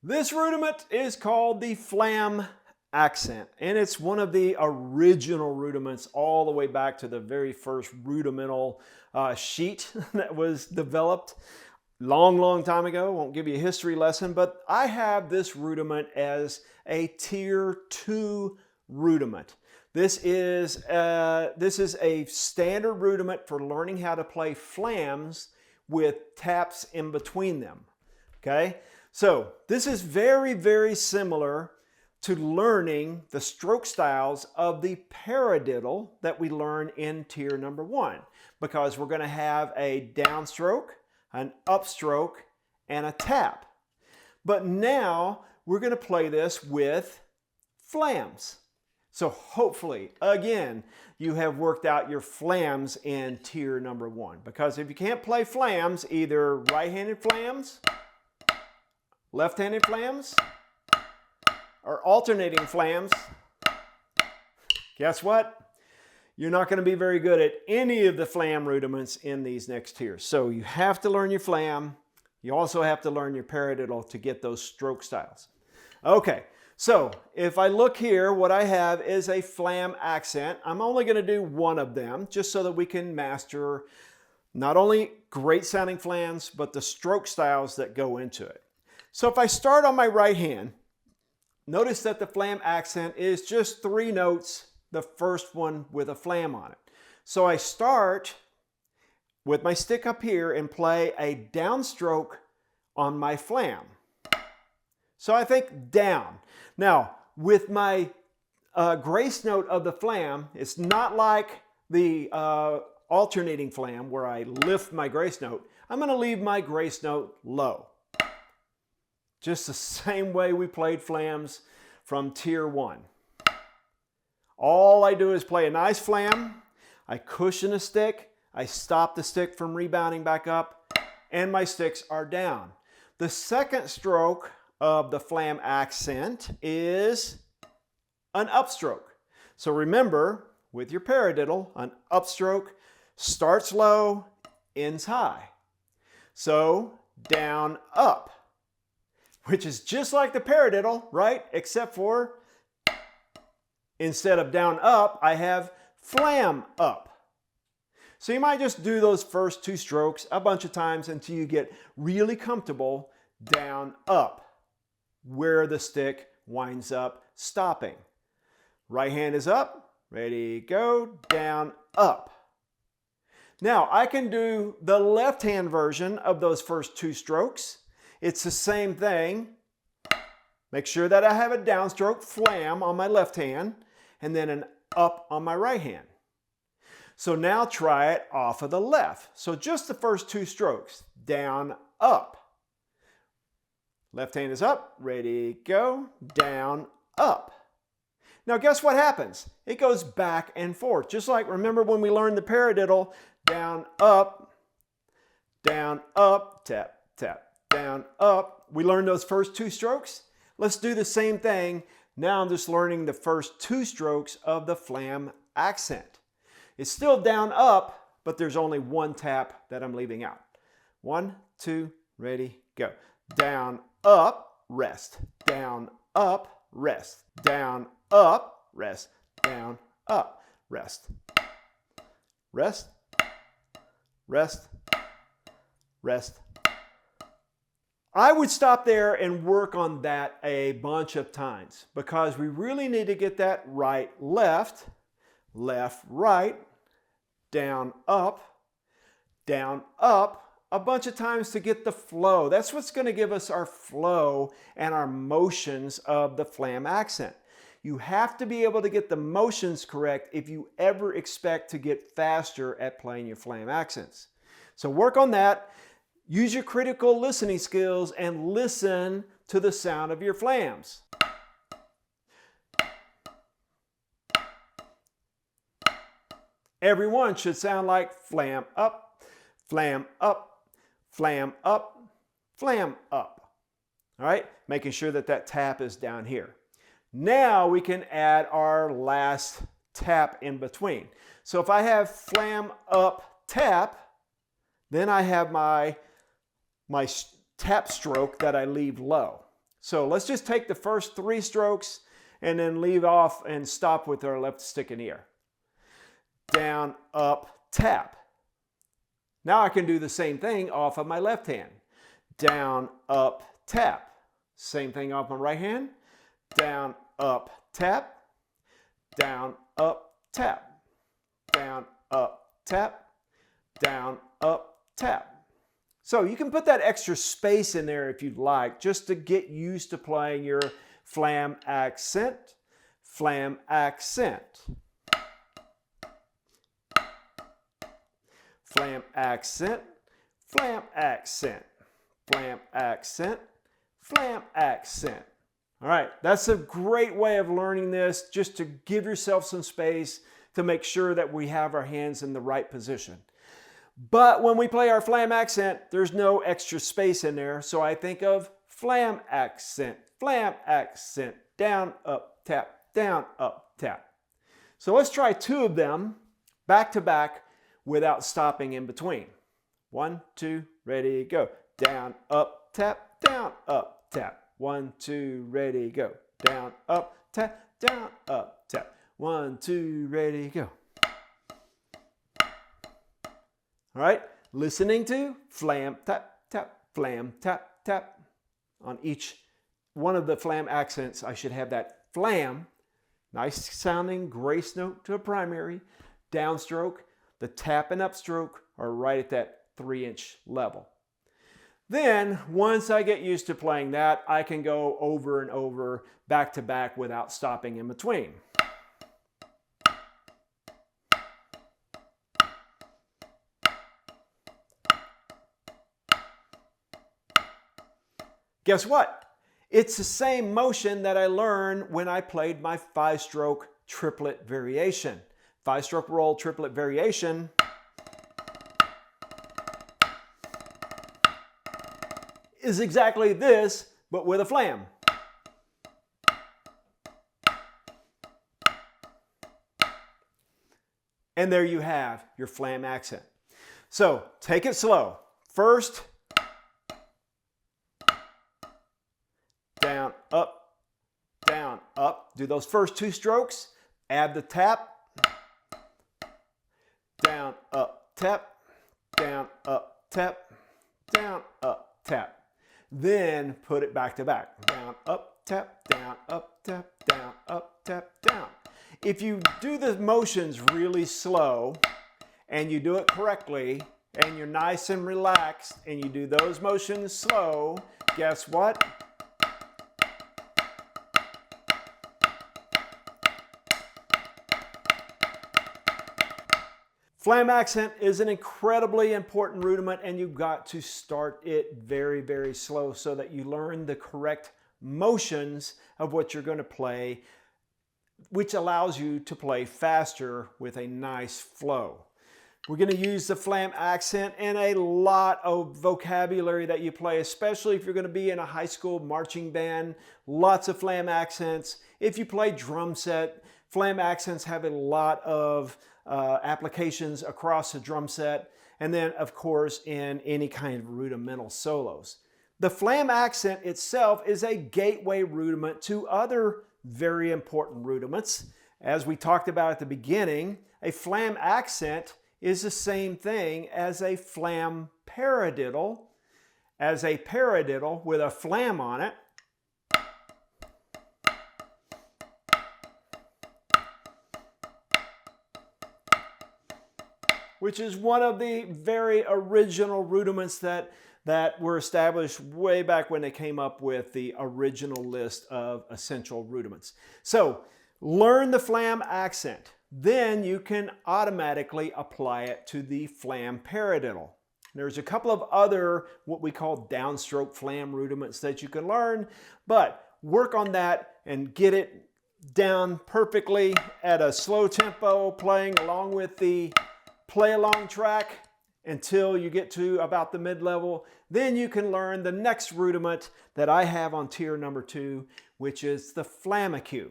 This rudiment is called the Flam accent, and it's one of the original rudiments all the way back to the very first rudimental sheet that was developed long time ago. Won't give you a history lesson, but I have this rudiment as a tier 2 rudiment. This is a standard rudiment for learning how to play flams with taps in between them. Okay, so this is very similar to learning the stroke styles of the paradiddle that we learn in tier number 1, because we're going to have a downstroke, an upstroke, and a tap. But now we're going to play this with flams. So hopefully, again, you have worked out your flams in tier number 1. Because if you can't play flams, either right-handed flams, left-handed flams, or alternating flams, guess what? You're not going to be very good at any of the flam rudiments in these next tiers. So you have to learn your flam. You also have to learn your paradiddle to get those stroke styles. Okay, so if I look here, what I have is a flam accent. I'm only going to do one of them just so that we can master not only great sounding flams, but the stroke styles that go into it. So if I start on my right hand, notice that the flam accent is just 3 notes, the first one with a flam on it. So I start with my stick up here and play a downstroke on my flam. So I think down. Now, with my grace note of the flam, it's not like the alternating flam where I lift my grace note. I'm going to leave my grace note low. Just the same way we played flams from tier 1. All I do is play a nice flam, I cushion a stick, I stop the stick from rebounding back up, and my sticks are down. The second stroke of the flam accent is an upstroke. So remember, with your paradiddle, an upstroke starts low, ends high. So down, up, which is just like the paradiddle, right? Except for instead of down, up, I have flam, up. So you might just do those first 2 strokes a bunch of times until you get really comfortable down, up, where the stick winds up stopping. Right hand is up, ready, go, down, up. Now I can do the left hand version of those first 2 strokes. It's the same thing. Make sure that I have a downstroke flam on my left hand and then an up on my right hand. So now try it off of the left. So just the first 2 strokes, down, up. Left hand is up, ready, go, down, up. Now guess what happens? It goes back and forth. Just like, remember when we learned the paradiddle, down, up, tap, tap, down, up. We learned those first 2 strokes. Let's do the same thing. Now I'm just learning the first 2 strokes of the flam accent. It's still down, up, but there's only 1 tap that I'm leaving out. 1, 2, ready, go. Down, up, rest. Down, up, rest. Down, up, rest. Down, up, rest. Rest, rest, rest. I would stop there and work on that a bunch of times because we really need to get that right, left, left, right, down, up, a bunch of times to get the flow. That's what's going to give us our flow and our motions of the flam accent. You have to be able to get the motions correct if you ever expect to get faster at playing your flam accents. So work on that. Use your critical listening skills and listen to the sound of your flams. Everyone should sound like flam up, flam up, flam up, flam up. All right, making sure that that tap is down here. Now we can add our last tap in between. So if I have flam up, tap, then I have my tap stroke that I leave low. So let's just take the first 3 strokes and then leave off and stop with our left stick in the air. Down, up, tap. Now I can do the same thing off of my left hand. Down, up, tap. Same thing off my right hand. Down, up, tap. Down, up, tap. Down, up, tap. Down, up, tap. So you can put that extra space in there if you'd like, just to get used to playing your flam accent, flam accent, flam accent, flam accent, flam accent, flam accent. All right, that's a great way of learning this, just to give yourself some space to make sure that we have our hands in the right position. But when we play our flam accent, there's no extra space in there. So I think of flam accent, down, up, tap, down, up, tap. So let's try 2 of them back to back without stopping in between. 1, 2, ready, go. Down, up, tap, down, up, tap. 1, 2, ready, go. Down, up, tap, down, up, tap. 1, 2, ready, go. All right, listening to flam, tap, tap, flam, tap, tap. On each one of the flam accents, I should have that flam, nice sounding grace note to a primary, downstroke. The tap and upstroke are right at that 3-inch level. Then, once I get used to playing that, I can go over and over, back to back without stopping in between. Guess what? It's the same motion that I learned when I played my 5-stroke triplet variation. 5-stroke roll triplet variation is exactly this, but with a flam. And there you have your flam accent. So take it slow. First, down, up, down, up. Do those first 2 strokes. Add the tap. Down, up, tap. Down, up, tap. Down, up, tap. Then put it back to back. Down, up, tap, down, up, tap, down, up, tap, down. If you do the motions really slow and you do it correctly and you're nice and relaxed and you do those motions slow, guess what? Flam accent is an incredibly important rudiment, and you've got to start it very, very slow so that you learn the correct motions of what you're going to play, which allows you to play faster with a nice flow. We're going to use the flam accent in a lot of vocabulary that you play, especially if you're going to be in a high school marching band. Lots of flam accents. If you play drum set, flam accents have a lot of applications across the drum set, and then of course in any kind of rudimental solos. The flam accent itself is a gateway rudiment to other very important rudiments. As we talked about at the beginning, a flam accent is the same thing as a flam paradiddle. As a paradiddle with a flam on it, which is one of the very original rudiments that were established way back when they came up with the original list of essential rudiments. So learn the flam accent. Then you can automatically apply it to the flam paradiddle. There's a couple of other what we call downstroke flam rudiments that you can learn, but work on that and get it down perfectly at a slow tempo, playing along with the play along track until you get to about the mid-level. Then you can learn the next rudiment that I have on tier number 2, which is the flamacue.